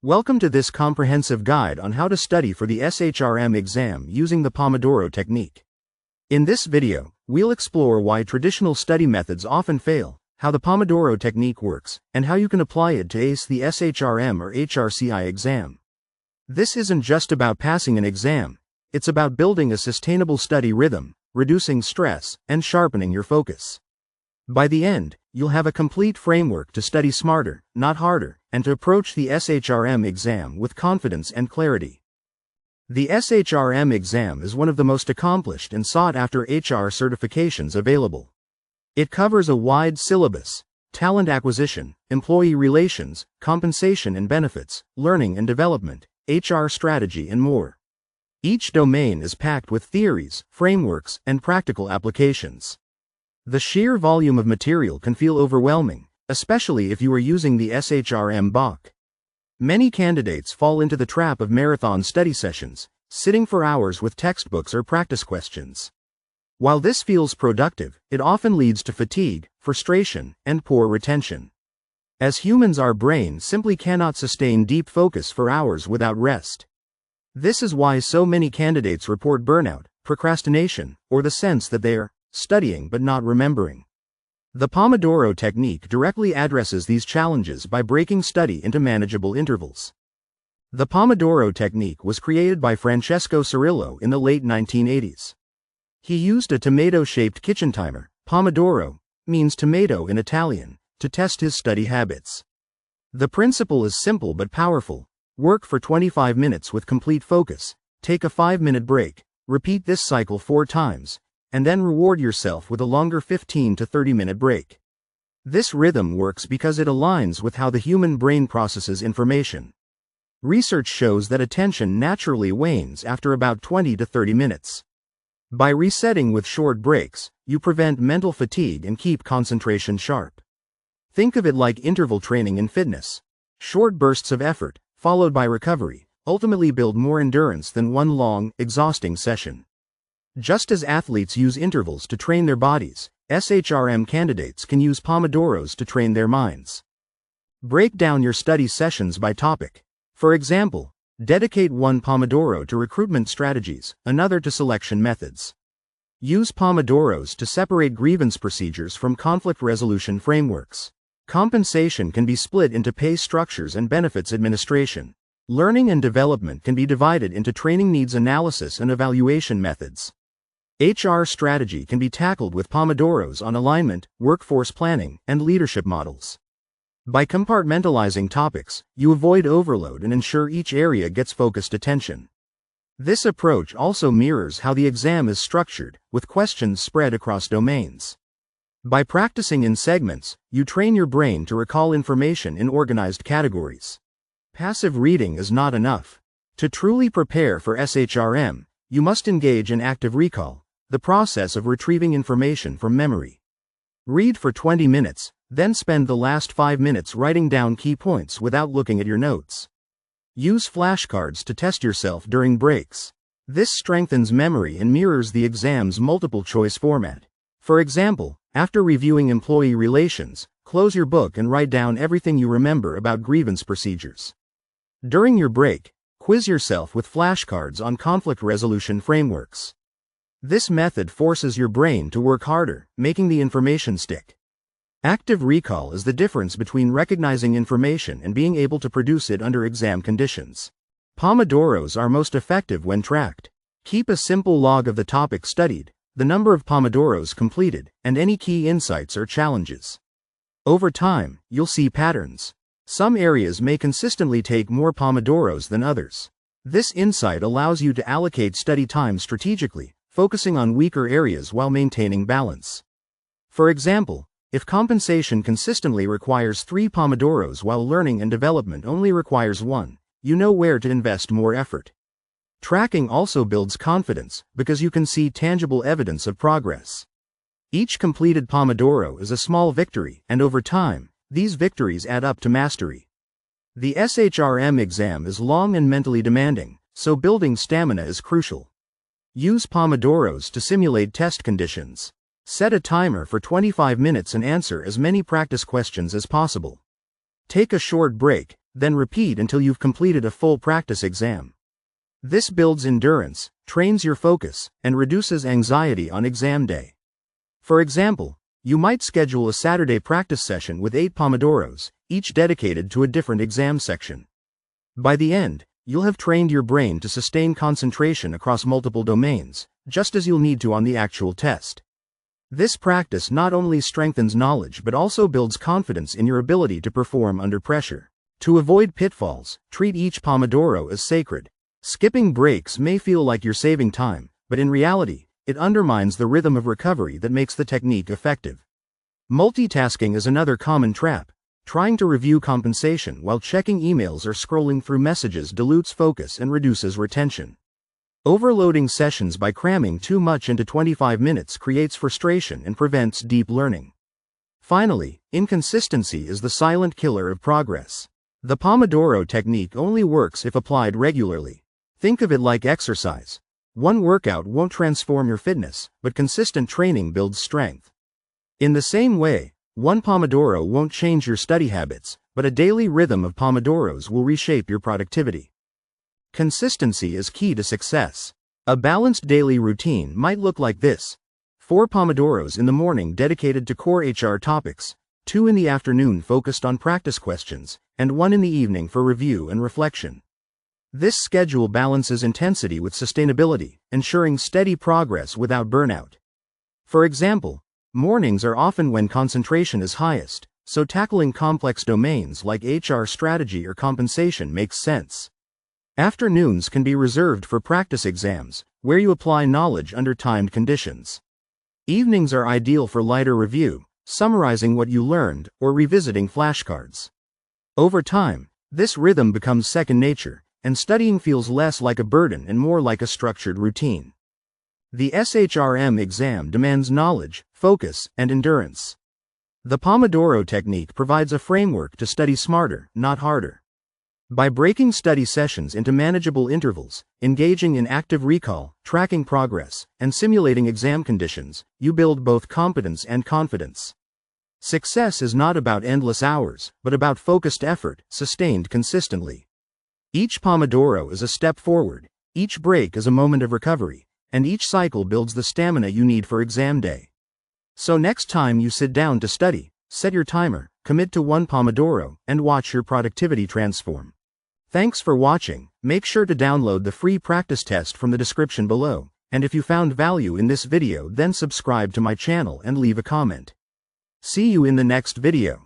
Welcome to this comprehensive guide on how to study for the SHRM exam using the Pomodoro Technique. In this video, we'll explore why traditional study methods often fail, how the Pomodoro Technique works, and how you can apply it to ace the SHRM or HRCI exam. This isn't just about passing an exam, it's about building a sustainable study rhythm, reducing stress, and sharpening your focus. By the end, you'll have a complete framework to study smarter, not harder, and to approach the SHRM exam with confidence and clarity. The SHRM exam is one of the most accomplished and sought-after HR certifications available. It covers a wide syllabus: talent acquisition, employee relations, compensation and benefits, learning and development, HR strategy, and more. Each domain is packed with theories, frameworks, and practical applications. The sheer volume of material can feel overwhelming, especially if you are using the SHRM BOK. Many candidates fall into the trap of marathon study sessions, sitting for hours with textbooks or practice questions. While this feels productive, it often leads to fatigue, frustration, and poor retention. As humans, our brain simply cannot sustain deep focus for hours without rest. This is why so many candidates report burnout, procrastination, or the sense that they are studying but not remembering. The Pomodoro Technique directly addresses these challenges by breaking study into manageable intervals. The Pomodoro Technique was created by Francesco Cirillo in the late 1980s. He used a tomato-shaped kitchen timer, Pomodoro means tomato in Italian, to test his study habits. The principle is simple but powerful: work for 25 minutes with complete focus, take a 5-minute break, repeat this cycle 4 times, and then reward yourself with a longer 15 to 30-minute break. This rhythm works because it aligns with how the human brain processes information. Research shows that attention naturally wanes after about 20 to 30 minutes. By resetting with short breaks, you prevent mental fatigue and keep concentration sharp. Think of it like interval training in fitness. Short bursts of effort, followed by recovery, ultimately build more endurance than one long, exhausting session. Just as athletes use intervals to train their bodies, SHRM candidates can use Pomodoros to train their minds. Break down your study sessions by topic. For example, dedicate one Pomodoro to recruitment strategies, another to selection methods. Use Pomodoros to separate grievance procedures from conflict resolution frameworks. Compensation can be split into pay structures and benefits administration. Learning and development can be divided into training needs analysis and evaluation methods. HR strategy can be tackled with Pomodoros on alignment, workforce planning, and leadership models. By compartmentalizing topics, you avoid overload and ensure each area gets focused attention. This approach also mirrors how the exam is structured, with questions spread across domains. By practicing in segments, you train your brain to recall information in organized categories. Passive reading is not enough. To truly prepare for SHRM, you must engage in active recall, the process of retrieving information from memory. Read for 20 minutes, then spend the last 5 minutes writing down key points without looking at your notes. Use flashcards to test yourself during breaks. This strengthens memory and mirrors the exam's multiple-choice format. For example, after reviewing employee relations, close your book and write down everything you remember about grievance procedures. During your break, quiz yourself with flashcards on conflict resolution frameworks. This method forces your brain to work harder, making the information stick. Active recall is the difference between recognizing information and being able to produce it under exam conditions. Pomodoros are most effective when tracked. Keep a simple log of the topic studied, the number of Pomodoros completed, and any key insights or challenges. Over time, you'll see patterns. Some areas may consistently take more Pomodoros than others. This insight allows you to allocate study time strategically, focusing on weaker areas while maintaining balance. For example, if compensation consistently requires 3 Pomodoros while learning and development only requires 1, you know where to invest more effort. Tracking also builds confidence, because you can see tangible evidence of progress. Each completed Pomodoro is a small victory, and over time, these victories add up to mastery. The SHRM exam is long and mentally demanding, so building stamina is crucial. Use Pomodoros to simulate test conditions. Set a timer for 25 minutes and answer as many practice questions as possible. Take a short break, then repeat until you've completed a full practice exam. This builds endurance, trains your focus, and reduces anxiety on exam day. For example, you might schedule a Saturday practice session with 8 Pomodoros, each dedicated to a different exam section. By the end, you'll have trained your brain to sustain concentration across multiple domains, just as you'll need to on the actual test. This practice not only strengthens knowledge but also builds confidence in your ability to perform under pressure. To avoid pitfalls, treat each Pomodoro as sacred. Skipping breaks may feel like you're saving time, but in reality, it undermines the rhythm of recovery that makes the technique effective. Multitasking is another common trap. Trying to review compensation while checking emails or scrolling through messages dilutes focus and reduces retention. Overloading sessions by cramming too much into 25 minutes creates frustration and prevents deep learning. Finally, inconsistency is the silent killer of progress. The Pomodoro technique only works if applied regularly. Think of it like exercise. One workout won't transform your fitness, but consistent training builds strength. In the same way, one Pomodoro won't change your study habits, but a daily rhythm of Pomodoros will reshape your productivity. Consistency is key to success. A balanced daily routine might look like this: 4 Pomodoros in the morning dedicated to core HR topics, 2 in the afternoon focused on practice questions, and 1 in the evening for review and reflection. This schedule balances intensity with sustainability, ensuring steady progress without burnout. For example, mornings are often when concentration is highest, so tackling complex domains like HR strategy or compensation makes sense. Afternoons can be reserved for practice exams, where you apply knowledge under timed conditions. Evenings are ideal for lighter review, summarizing what you learned, or revisiting flashcards. Over time, this rhythm becomes second nature, and studying feels less like a burden and more like a structured routine. The SHRM exam demands knowledge, focus, and endurance. The Pomodoro technique provides a framework to study smarter, not harder. By breaking study sessions into manageable intervals, engaging in active recall, tracking progress, and simulating exam conditions, you build both competence and confidence. Success is not about endless hours, but about focused effort, sustained consistently. Each Pomodoro is a step forward, each break is a moment of recovery, and each cycle builds the stamina you need for exam day. So next time you sit down to study, set your timer, commit to 1 Pomodoro, and watch your productivity transform. Thanks for watching. Make sure to download the free practice test from the description below, and if you found value in this video, then subscribe to my channel and leave a comment. See you in the next video.